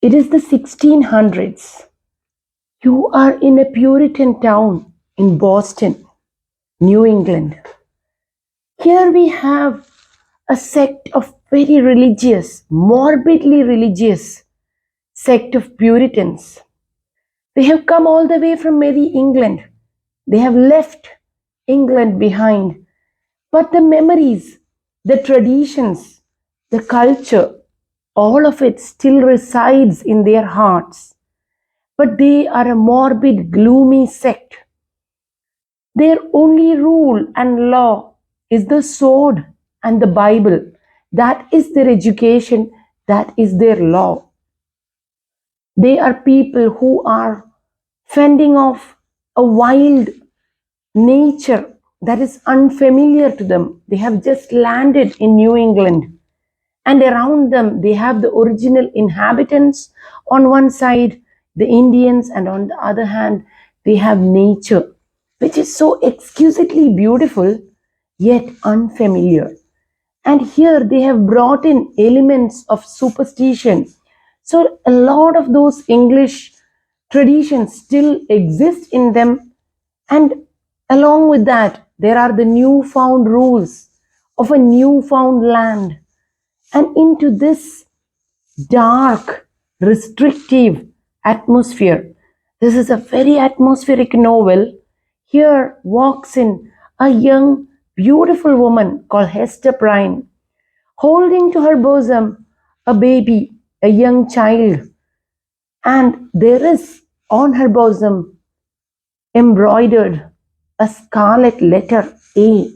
It is the 1600s. You are in a Puritan town in Boston, New England. Here we have a sect of very religious, morbidly religious sect of Puritans. They have come all the way from Merry England. They have left England behind. But the memories, the traditions, the culture, all of it still resides in their hearts. But they are a morbid, gloomy sect. Their only rule and law is the sword and the Bible. That is their education, that is their law. They are people who are fending off a wild nature that is unfamiliar to them. They have just landed in New England, and around them they have the original inhabitants on one side, the Indians, and on the other hand, they have nature, which is so exquisitely beautiful yet unfamiliar. And here they have brought in elements of superstition. So a lot of those English traditions still exist in them, and along with that, there are the newfound rules of a newfound land. And into this dark, restrictive atmosphere, this is a very atmospheric novel. Here walks in a young, beautiful woman called Hester Prynne, holding to her bosom a baby, a young child. And there is on her bosom embroidered a scarlet letter A.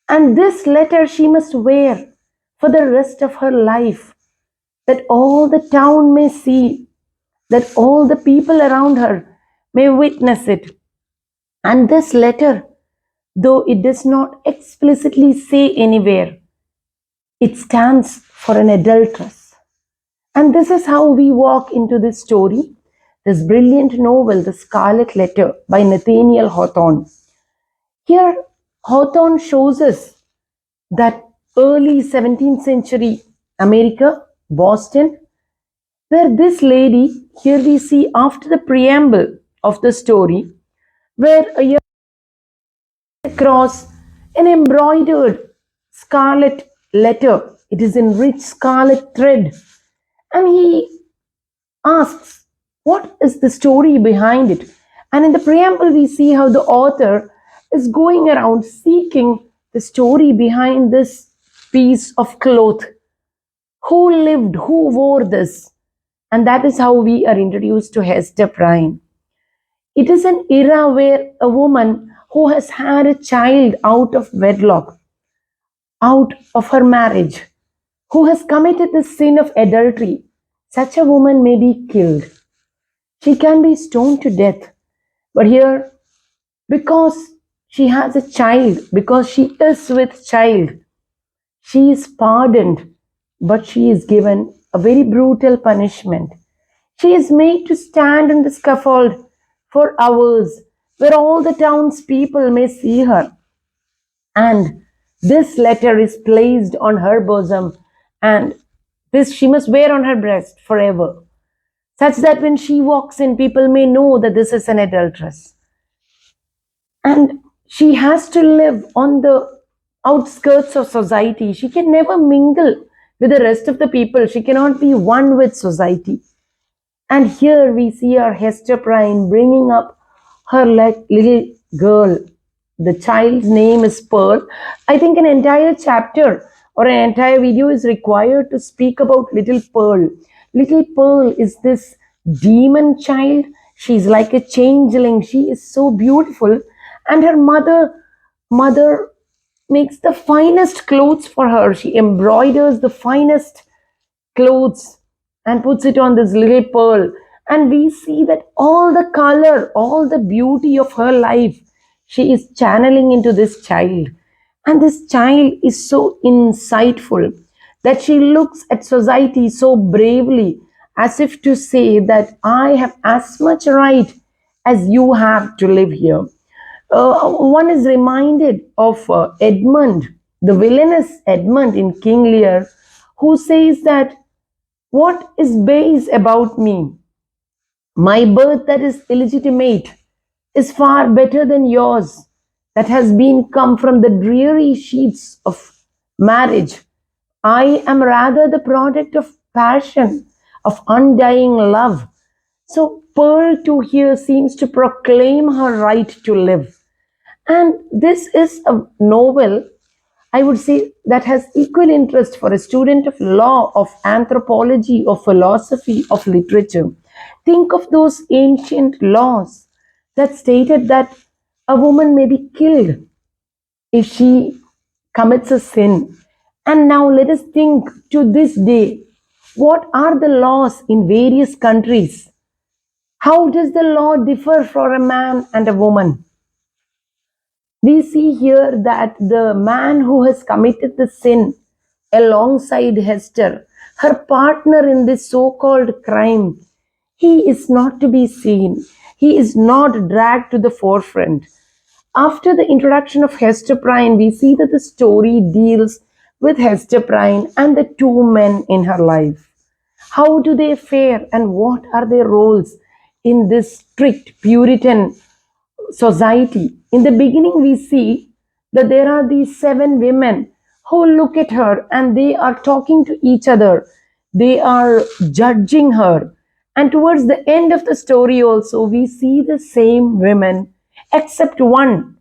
And this letter she must wear for the rest of her life, that all the town may see, that all the people around her may witness it. And this letter, though it does not explicitly say anywhere, it stands for an adulteress. And this is how we walk into this story, this brilliant novel, The Scarlet Letter by Nathaniel Hawthorn. Here, Hawthorn shows us that early 17th century America, Boston, where this lady, here we see after the preamble of the story, where a young across an embroidered scarlet letter. It is in rich scarlet thread. And he asks, what is the story behind it? And in the preamble, we see how the author is going around seeking the story behind this piece of cloth. Who lived, who wore this? And that is how we are introduced to Hester Prynne. It is an era where a woman who has had a child out of wedlock, out of her marriage, who has committed the sin of adultery, such a woman may be killed. She can be stoned to death. But here, because she has a child, because she is with child, she is pardoned, but she is given a very brutal punishment. She is made to stand on the scaffold for hours, where all the townspeople may see her. And this letter is placed on her bosom, and this she must wear on her breast forever, such that when she walks in, people may know that this is an adulteress. And she has to live on the outskirts of society. She can never mingle with the rest of the people. She cannot be one with society. And here we see our Hester Prynne bringing up her little girl. The child's name is Pearl. I think an entire chapter or an entire video is required to speak about little Pearl. Little Pearl is this demon child. She's like a changeling. She is so beautiful. And her mother makes the finest clothes for her. She embroiders the finest clothes and puts it on this little Pearl. And we see that all the color, all the beauty of her life, she is channeling into this child. And this child is so insightful that she looks at society so bravely, as if to say that I have as much right as you have to live here. One is reminded of Edmund, the villainous Edmund in King Lear, who says that What is base about me? My birth that is illegitimate is far better than yours that has been come from the dreary sheets of marriage. I am rather the product of passion, of undying love. So Pearl too here seems to proclaim her right to live. And this is a novel, I would say, that has equal interest for a student of law, of anthropology, of philosophy, of literature. Think of those ancient laws that stated that a woman may be killed if she commits a sin. And now let us think to this day, what are the laws in various countries? How does the law differ for a man and a woman? We see here that the man who has committed the sin alongside Hester, her partner in this so called crime, he is not to be seen. He is not dragged to the forefront. After the introduction of Hester Prynne, we see that the story deals with Hester Prynne and the two men in her life. How do they fare and what are their roles in this strict Puritan society? In the beginning, we see that there are these seven women who look at her and they are talking to each other. They are judging her. And towards the end of the story, also, we see the same women except one.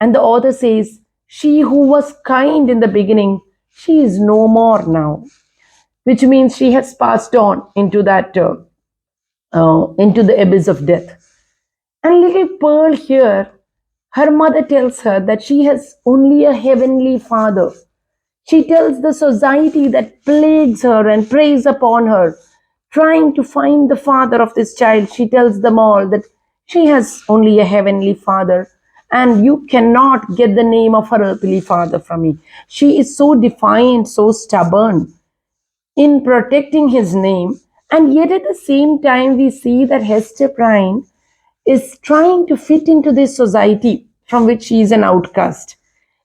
And the author says, she who was kind in the beginning, she is no more now, which means she has passed on into into the abyss of death. And little Pearl here, her mother tells her that she has only a heavenly father. She tells the society that plagues her and preys upon her, trying to find the father of this child. She tells them all that she has only a heavenly father and you cannot get the name of her earthly father from me. She is so defiant, so stubborn in protecting his name. And yet at the same time, we see that Hester Prynne is trying to fit into this society from which she is an outcast.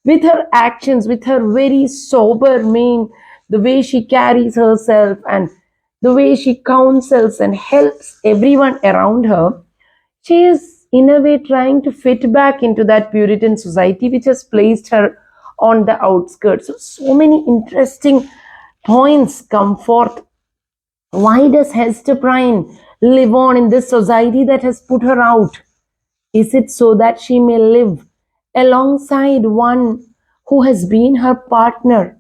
With her actions, with her very sober mien, the way she carries herself and the way she counsels and helps everyone around her, she is in a way trying to fit back into that Puritan society which has placed her on the outskirts. So many interesting points come forth. Why does Hester Prynne live on in this society that has put her out? Is it so that she may live alongside one who has been her partner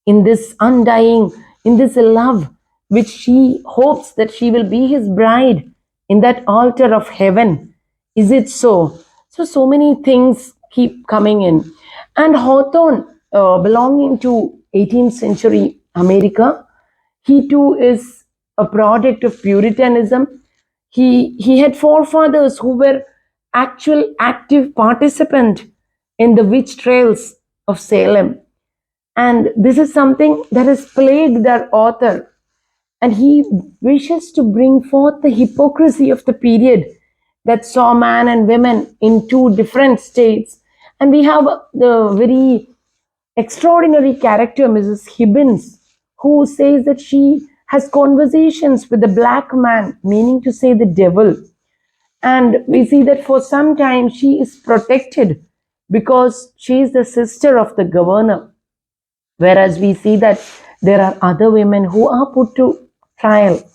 in this undying, in this love, which she hopes that she will be his bride in that altar of heaven? Is it so? So many things keep coming in. And Hawthorn, belonging to 18th century America, he too is a product of Puritanism. He had forefathers who were actual active participant in the witch trials of Salem. And this is something that has plagued our author. And he wishes to bring forth the hypocrisy of the period that saw man and women in two different states. And we have the very extraordinary character, Mrs. Hibbins, who says that she has conversations with the black man, meaning to say the devil. And we see that for some time she is protected because she is the sister of the governor. Whereas we see that there are other women who are put to trial.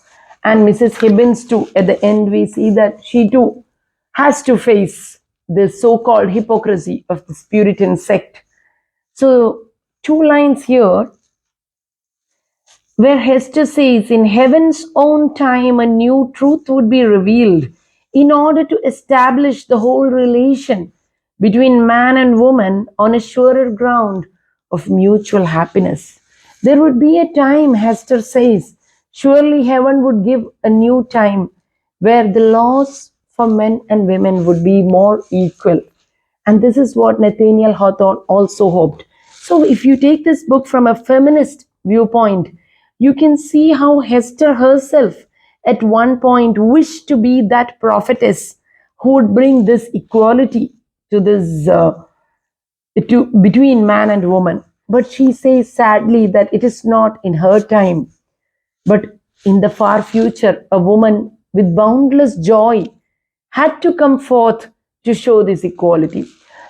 And Mrs. Hibbins too, at the end we see that she too has to face this so-called hypocrisy of this Puritan sect. So two lines here where Hester says, in heaven's own time, a new truth would be revealed in order to establish the whole relation between man and woman on a surer ground of mutual happiness. There would be a time, Hester says, surely heaven would give a new time where the laws for men and women would be more equal. And this is what Nathaniel Hawthorn also hoped. So if you take this book from a feminist viewpoint, you can see how Hester herself at one point wished to be that prophetess who would bring this equality to this between man and woman. But she says sadly that it is not in her time, but in the far future, a woman with boundless joy had to come forth to show this equality.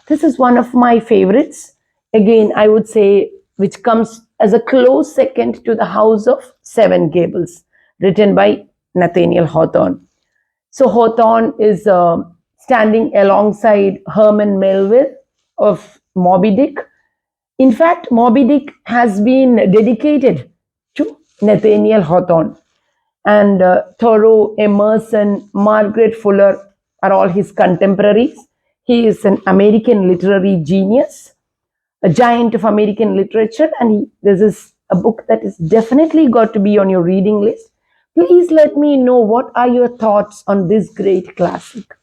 This is one of my favorites. Again, I would say, which comes as a close second to The House of Seven Gables, written by Nathaniel Hawthorn. So Hawthorn is standing alongside Herman Melville of Moby Dick. In fact, Moby Dick has been dedicated to Nathaniel Hawthorn. And Thoreau, Emerson, Margaret Fuller are all his contemporaries. He is an American literary genius, a giant of American literature, and this is a book that is definitely got to be on your reading list. Please let me know what are your thoughts on this great classic.